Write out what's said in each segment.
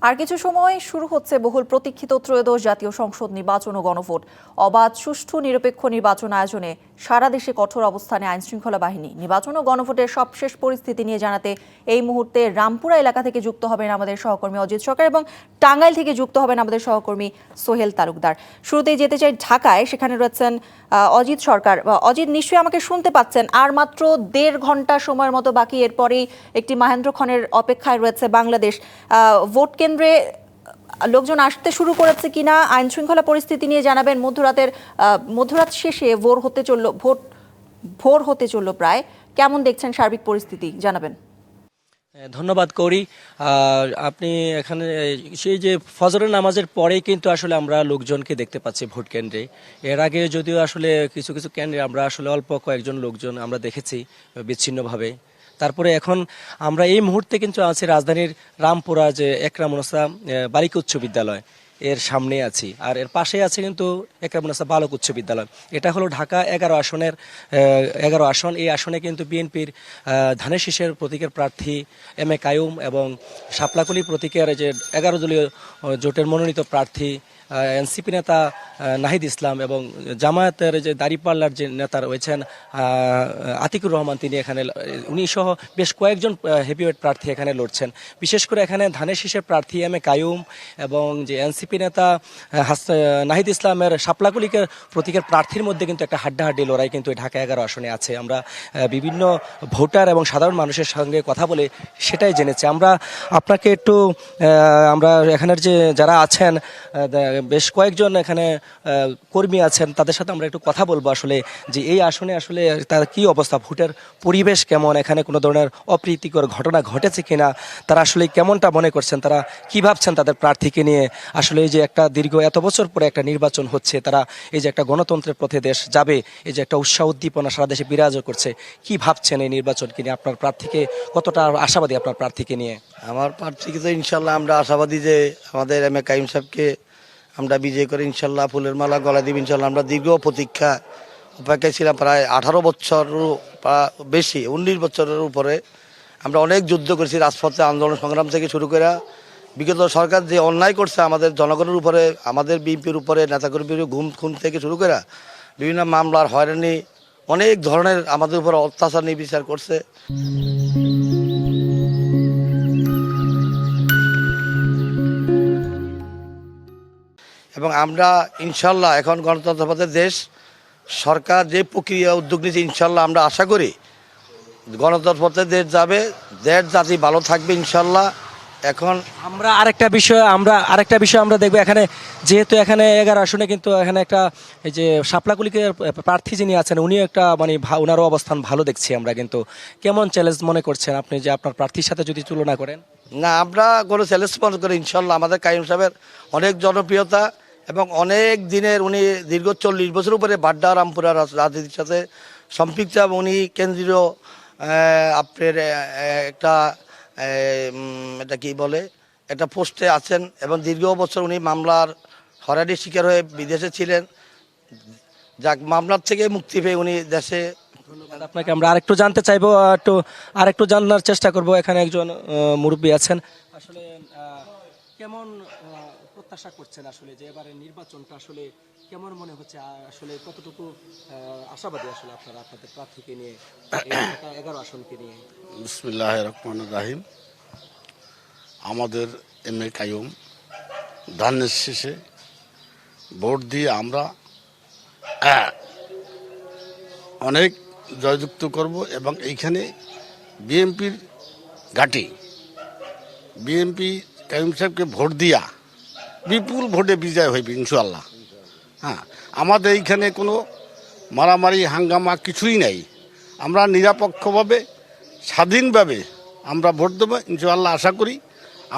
আর কিছু সময় শুরু হচ্ছে বহুল প্রতীক্ষিত ত্রয়োদশ জাতীয় সংসদ নির্বাচন ও গণভোট। অবাধ, সুষ্ঠু, নিরপেক্ষ নির্বাচন আয়োজনে সারা দেশে কঠোর অবস্থানে আইনশৃঙ্খলা বাহিনী। নির্বাচন ও গণভোটের সবশেষ পরিস্থিতি নিয়ে জানাতে এই মুহূর্তে রামপুরা এলাকা থেকে যুক্ত হবেন আমাদের সহকর্মী অজিত সরকার এবং টাঙ্গাইল থেকে যুক্ত হবেন আমাদের সহকর্মী সোহেল তালুকদার। শুরুতেই যেতে চাই ঢাকায়, সেখানে রয়েছেন অজিত সরকার। অজিত, নিশ্চয়ই আমাকে শুনতে পাচ্ছেন। আর মাত্র 1.5 ঘন্টা সময়ের মতো বাকি, এরপরেই একটি মাহেন্দ্রক্ষণের অপেক্ষায় রয়েছে বাংলাদেশ। ভোট কেন্দ্রে লোকজন আসতে শুরু করেছে কিনা, আইন শৃঙ্খলা পরিস্থিতি নিয়ে জানাবেন। মধ্যরাত শেষে ভোর হতে চলল প্রায়। কেমন দেখছেন সার্বিক পরিস্থিতি, জানাবেন। ধন্যবাদ কৌরি। আপনি এখানে সেই যে ফজরের নামাজের পরেই কিন্তু আসলে আমরা লোকজনকে দেখতে পাচ্ছি ভোট কেন্দ্রে। এর আগে যদিও আসলে কিছু কিছু কেন্দ্রে আমরা আসলে অল্প কয়েকজন লোকজন আমরা দেখেছি বিচ্ছিন্নভাবে। তারপরে এখন আমরা এই মুহূর্তে কিন্তু আছি রাজধানীর রামপুরা যে একরামুন্নেছা বালিকা উচ্চ বিদ্যালয়, এর সামনে আছি। আর এর পাশে আছে কিন্তু একরামুন্নেছা বালক উচ্চ বিদ্যালয়। এটা হলো ঢাকা 11 আসন। এই আসনে কিন্তু বিএনপির ধানের শীষের প্রতীকের প্রার্থী এম এ কাইয়ুম এবং শাপলাকলি প্রতীকের যে 11 দলীয় জোটের মনোনীত প্রার্থী এনসিপি নেতা নাহিদ ইসলাম এবং জামায়াতের যে দাঁড়িপাল্লার যে নেতা রয়েছেন আতিকুর রহমান, উনি সহ বেশ কয়েকজন হেভিওয়েট প্রার্থী এখানে লড়ছেন। বিশেষ করে এখানে ধানের শীষের প্রার্থী এম এ কাইয়ুম এবং যে এনসিপি নেতা নাহিদ ইসলামের শাপলাকলিকের প্রতীকের প্রার্থীর মধ্যে কিন্তু একটা হাড্ডাহাড্ডি লড়াই কিন্তু ঢাকা 11 আসনে আছে। আমরা বিভিন্ন ভোটার এবং সাধারণ মানুষের সঙ্গে কথা বলে সেটাই জেনেছি। আপনাকে একটু আমরা এখানের যে যারা আছেন, বেশ কয়েকজন এখানে কর্মী আছেন, তাদের সাথে আমরা একটু কথা বলবো আসলে যে এই আসনে আসলে তার কি অবস্থা, ভোটের পরিবেশ কেমন, এখানে কোনো ধরনের অপ্রীতিকর ঘটনা ঘটেছে কিনা, তারা আসলে কেমনটা মনে করছেন, তারা কি ভাবছেন তাদের প্রার্থীকে নিয়ে। আসলে এই যে একটা দীর্ঘ এত বছর পরে একটা নির্বাচন হচ্ছে, তারা এই যে একটা গণতন্ত্রের পথে দেশ যাবে, এই যে একটা উৎসাহ উদ্দীপনা সারা দেশে বিরাজ করছে, কি ভাবছেন এই নির্বাচনকে নিয়ে? আপনার প্রার্থীকে কতটা আশাবাদী আপনার প্রার্থীকে নিয়ে? আমার প্রার্থীকে তো ইনশাল্লাহ আমরা আশাবাদী যে আমাদের এম এ কাইয়ুম সাহেবকে আমরা বিজয় করে ইনশাল্লাহ ফুলের মালা গলা দিব ইনশাল্লাহ। আমরা দীর্ঘ প্রতীক্ষা অপেক্ষায় ছিলাম, প্রায় 18 বছরও বেশি, 19 বছরের উপরে। আমরা অনেক যুদ্ধ করেছি, রাজপথে আন্দোলন সংগ্রাম থেকে শুরু করে বিগত সরকার যে অন্যায় করছে আমাদের জনগণের উপরে, আমাদের বিএনপির উপরে, নেতাকর্মীর খুন থেকে শুরু করে বিভিন্ন মামলার হয়রানি, অনেক ধরনের আমাদের উপর অত্যাচার নির্বিচার করছে। এবং আমরা ইনশাল্লাহ এখন গণতন্ত্রপথের দেশ, সরকার যে প্রক্রিয়া উদ্যোগ নিয়েছে ইনশাল্লাহ আমরা আশা করি গণতন্ত্রপথের দেশ যাবে, দেশ জাতি ভালো থাকবে ইনশাল্লাহ। এখন আমরা আরেকটা বিষয় আমরা দেখবো এখানে, যেহেতু এখানে 11 আসনে কিন্তু এখানে একটা এই যে শাপলাকলিকের প্রার্থী যিনি আছেন, উনিও একটা ওনারও অবস্থান ভালো দেখছি আমরা। কিন্তু কেমন চ্যালেঞ্জ মনে করছেন আপনি যে আপনার প্রার্থীর সাথে যদি তুলনা করেন? না, আমরা কোনো চ্যালেঞ্জ মনে করি ইনশাল্লাহ আমাদের কাইয়ুম সাহেবের অনেক জনপ্রিয়তা এবং অনেক দিনের, উনি দীর্ঘ 40 বছর উপরে বাড্ডা রামপুরা রাজনীতির সাথে সম্পৃক্ত এবং উনি কেন্দ্রীয় আপনার এটা কি বলে একটা পোস্টে আছেন এবং দীর্ঘ বছর উনি মামলার হয়রানির শিকার হয়ে বিদেশে ছিলেন। যাক, মামলার থেকে মুক্তি পেয়ে উনি দেশে। আপনাকে আমরা আরেকটু জানতে চাইবো, আরেকটু জানার চেষ্টা করব। এখানে একজন মুরব্বী আছেন, আসলে কেমন প্রত্যাশা করছেন আসলে যে এবারে নির্বাচনটা আসলে কেমন মনে হচ্ছে, আসলে কতটুকু আশাবাদী আসলে আপনারা আপনাদের প্রার্থীকে নিয়ে, 11 আসনকে নিয়ে? বিসমিল্লাহির রহমানির রহিম। আমাদের এম এ কাইয়ুম ধানের শীষে ভোট দিয়ে আমরা অনেক জয়যুক্ত করব এবং এইখানে বিএনপির ঘাঁটি, বিএনপি কাইয়ুম সাহেবকে ভোট দিয়া বিপুল ভোটে বিজয় হইবে ইনশাআল্লাহ। হ্যাঁ, আমাদের এইখানে কোনো মারামারি হাঙ্গামা কিছুই নাই। আমরা নিরপেক্ষভাবে স্বাধীনভাবে আমরা ভোট দেবো ইনশাআল্লাহ। আশা করি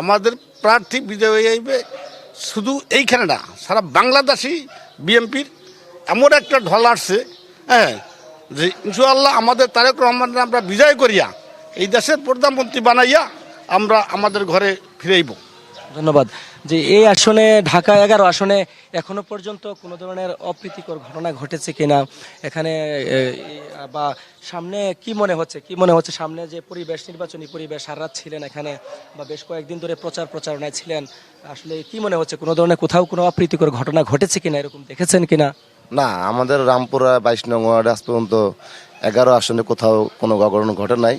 আমাদের প্রার্থী বিজয় হয়ে যাইবে। শুধু এইখানে না, সারা বাংলাদেশই বিএনপির এমন একটা ঢল আসছে, হ্যাঁ, যে ইনশাআল্লাহ আমাদের তারেক রহমানকে আমরা বিজয় করিয়া এই দেশের প্রধানমন্ত্রী বানাইয়া আমরা আমাদের ঘরে ফিরাইব। ধন্যবাদ। যে এই আসনে ঢাকা 11 আসনে এখনো পর্যন্ত কোনো ধরনের অপ্রীতিকর ঘটনা ঘটেছে কিনা এখানে বা সামনে কি মনে হচ্ছে সামনে যে পরিবেশ, নির্বাচনী পরিবেশ, সারা রাত ছিলেন এখানে বা বেশ কয়েকদিন ধরে প্রচারণায় ছিলেন, আসলে কি মনে হচ্ছে কোনো ধরনের কোথাও কোনো অপ্রীতিকর ঘটনা ঘটেছে কিনা, এরকম দেখেছেন কিনা? না, আমাদের রামপুরা 22 নং ওয়ার্ডে আজ পর্যন্ত 11 আসনে কোথাও কোনো অঘটন ঘটে নাই।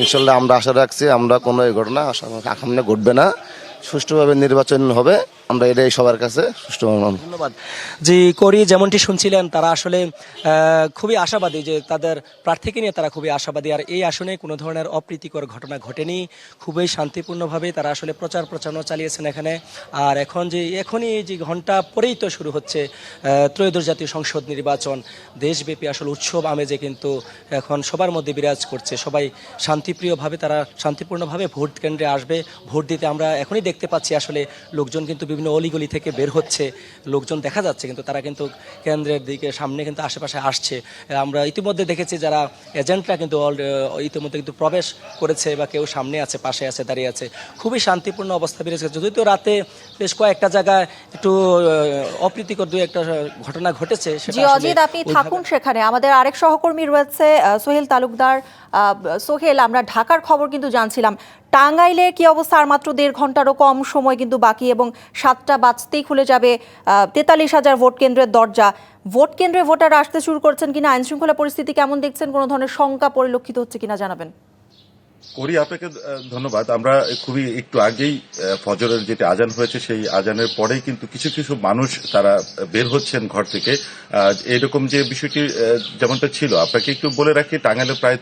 ইনশাল্লাহ আমরা আশা রাখছি আমরা কোনো এই ঘটনা সামনে ঘটবে না, সুষ্ঠুভাবে নির্বাচন হবে, আমরা এটাই সবার কাছে সুষ্ঠুভাবে। ধন্যবাদ। জি করি, যেমনটি শুনছিলেন তারা আসলে খুবই আশাবাদী, যে তাদের প্রার্থীকে নিয়ে তারা খুবই আশাবাদী। আর এই আসনে কোনো ধরনের অপ্রীতিকর ঘটনা ঘটেনি, খুবই শান্তিপূর্ণভাবে তারা আসলে প্রচারণা চালিয়েছেন এখানে। আর এখনই যে ঘন্টা পরেই তো শুরু হচ্ছে ত্রয়োদশ জাতীয় সংসদ নির্বাচন। দেশব্যাপী আসলে উৎসব আমেজে কিন্তু এখন সবার মধ্যে বিরাজ করছে। সবাই শান্তিপ্রিয়ভাবে, তারা শান্তিপূর্ণভাবে ভোট কেন্দ্রে আসবে ভোট দিতে। আমরা এখনই দেখতে পাচ্ছি আসলে লোকজন কিন্তু বিভিন্ন অলিগলি থেকে বের হচ্ছে, লোকজন দেখা যাচ্ছে, কিন্তু তারা কিন্তু কেন্দ্রের দিকে সামনে কিন্তু আশেপাশে আসছে। আমরা ইতিমধ্যে দেখেছি যারা এজেন্টরা কিন্তু ইতিমধ্যে কিন্তু প্রবেশ করেছে, বা কেউ সামনে আছে, পাশে আছে, দাঁড়িয়ে আছে। খুবই শান্তিপূর্ণ অবস্থা বিরাজ করছে। যদিও রাতে বেশ কয়েকটা জায়গায় একটু অপ্রীতিকর দু একটা ঘটনা ঘটেছে। জি অজিত, আপনি থাকুন সেখানে। আমাদের আরেক সহকর্মী রয়েছে সোহেল তালুকদার। সোহেল, আমরা ঢাকার খবর কিন্তু জানছিলাম, টাঙ্গাইলের কি অবস্থা? আর মাত্র 1.5 ঘন্টারও কম সময় কিন্তু বাকি, এবং 7টা বাজতেই খুলে যাবে 43,000 ভোট কেন্দ্রের দরজা। ভোট কেন্দ্রে ভোটার আসতে শুরু করছেন কিনা, আইন শৃঙ্খলা পরিস্থিতি কেমন দেখছেন, কোনো ধরনের শঙ্কা পরিলক্ষিত হচ্ছে কিনা জানাবেন। করি, আপনাকে ধন্যবাদ। আমরা খুবই একটু আগেই ফজরের যেটা আজান হয়েছে সেই আজানের পরেই কিন্তু কিছু কিছু মানুষ তারা বের হচ্ছেন ঘর থেকে। এরকম যে বিষয়টি যেমনটা ছিল, আপনাকে একটু বলে রাখি, টাঙ্গাইলে প্রায়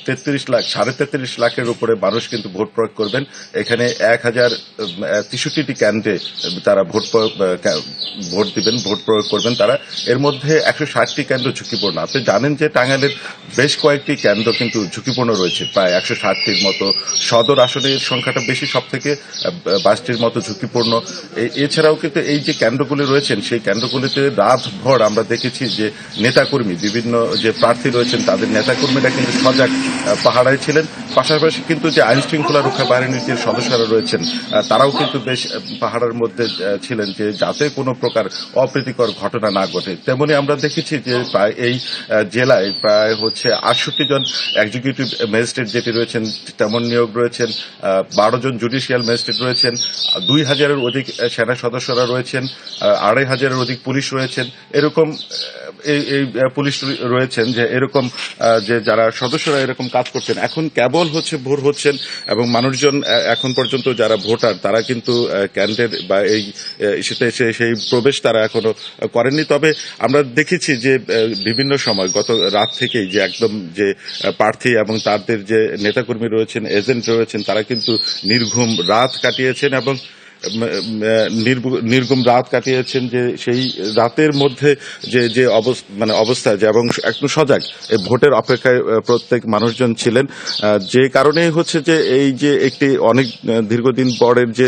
33 লাখ, 33.5 লাখের উপরে মানুষ কিন্তু ভোট প্রয়োগ করবেন। এখানে 1063টি কেন্দ্রে তারা ভোট দিবেন, ভোট প্রয়োগ করবেন তারা। এর মধ্যে 160টি কেন্দ্র ঝুঁকিপূর্ণ। আপনি জানেন যে টাঙ্গাইলের বেশ কয়েকটি কেন্দ্র কিন্তু ঝুঁকিপূর্ণ রয়েছে, প্রায় 160টির মতো। সদর আসনের সংখ্যাটা বেশি, সব থেকে 22টির মতো ঝুঁকিপূর্ণ। এছাড়াও কিন্তু এই যে কেন্দ্রগুলি রয়েছেন সেই কেন্দ্রগুলিতে রাতভর আমরা দেখেছি যে নেতাকর্মী, বিভিন্ন যে প্রার্থী রয়েছেন তাদের নেতাকর্মীরা কিন্তু সজাগ পাহারায় ছিলেন। পাশাপাশি কিন্তু যে আইন শৃঙ্খলা রক্ষা বাহিনীর যে সদস্যরা রয়েছেন তারাও কিন্তু বেশ পাহাড়ের মধ্যে ছিলেন, যে যাতে কোনো প্রকার অপ্রীতিকর ঘটনা না ঘটে। তেমনি আমরা দেখেছি যে প্রায় এই জেলায় প্রায় 68 জন এক্সিকিউটিভ ম্যাজিস্ট্রেট যেটি রয়েছেন তেমন নিয়োগ রয়েছেন, 12 জন জুডিশিয়াল ম্যাজিস্ট্রেট রয়েছেন, 2000-এর অধিক সেনা সদস্যরা রয়েছেন, 2500-এর অধিক পুলিশ রয়েছেন। এরকম এই পুলিশ রয়েছেন যে এরকম যে যারা সদস্যরা এরকম কাজ করছেন। এখন কেবল ভোর হচ্ছেন এবং মানুষজন এখন পর্যন্ত যারা ভোটার তারা কিন্তু কেন্দ্রের বা এই ইস্যুতে সেই প্রবেশ তারা এখনো করেননি। তবে আমরা দেখেছি যে বিভিন্ন সময় গত রাত থেকেই যে একদম যে প্রার্থী এবং তাদের যে নেতাকর্মী রয়েছেন, এজেন্ট রয়েছেন, তারা কিন্তু নির্ঘুম রাত কাটিয়েছেন এবং নির্ঘুম রাত কাটিয়েছেন। যে সেই রাতের মধ্যে যে অবস্থা যে এবং একদম সজাগ ভোটের অপেক্ষায় প্রত্যেক মানুষজন ছিলেন, যে কারণে হচ্ছে যে এই যে একটি অনেক দীর্ঘদিন পরের যে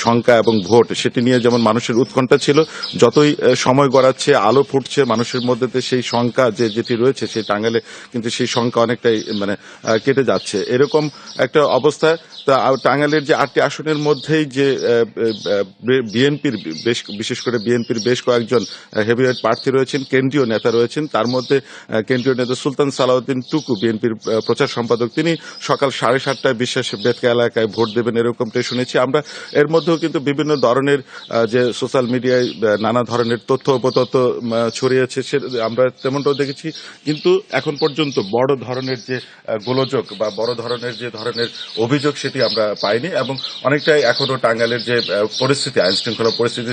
শঙ্কা এবং ভোট সেটি নিয়ে যেমন মানুষের উৎকণ্ঠা ছিল, যতই সময় গড়াচ্ছে আলো ফুটছে মানুষের মধ্যে সেই শঙ্কা যেটি রয়েছে সেই টাঙ্গাইলে কিন্তু সেই শঙ্কা অনেকটাই কেটে যাচ্ছে। এরকম একটা অবস্থা। টাঙ্গাইলের যে 8টি আসনের মধ্যেই যে বিএনপির বিশেষ করে বিএনপির বেশ কয়েকজন হেভিওয়েট প্রার্থী রয়েছেন, কেন্দ্রীয় নেতা রয়েছেন। তার মধ্যে কেন্দ্রীয় নেতা সুলতান সালাউদ্দিন টুকু, বিএনপির প্রচার সম্পাদক, তিনি সকাল 7:30টায় বিশ্বাস বেতকা এলাকায় ভোট দেবেন এরকমটাই শুনেছি আমরা। এর মধ্যেও কিন্তু বিভিন্ন ধরনের যে সোশ্যাল মিডিয়ায় নানা ধরনের তথ্য উপতথ্য ছড়িয়েছে আমরা তেমনটাও দেখেছি। কিন্তু এখন পর্যন্ত বড় ধরনের যে গোলযোগ বা বড় ধরনের যে ধরনের অভিযোগ সেটি আমরা পাইনি এবং অনেকটাই এখনো টাঙ্গাইলের যে পরিস্থিতি, আইন শৃঙ্খলা পরিস্থিতি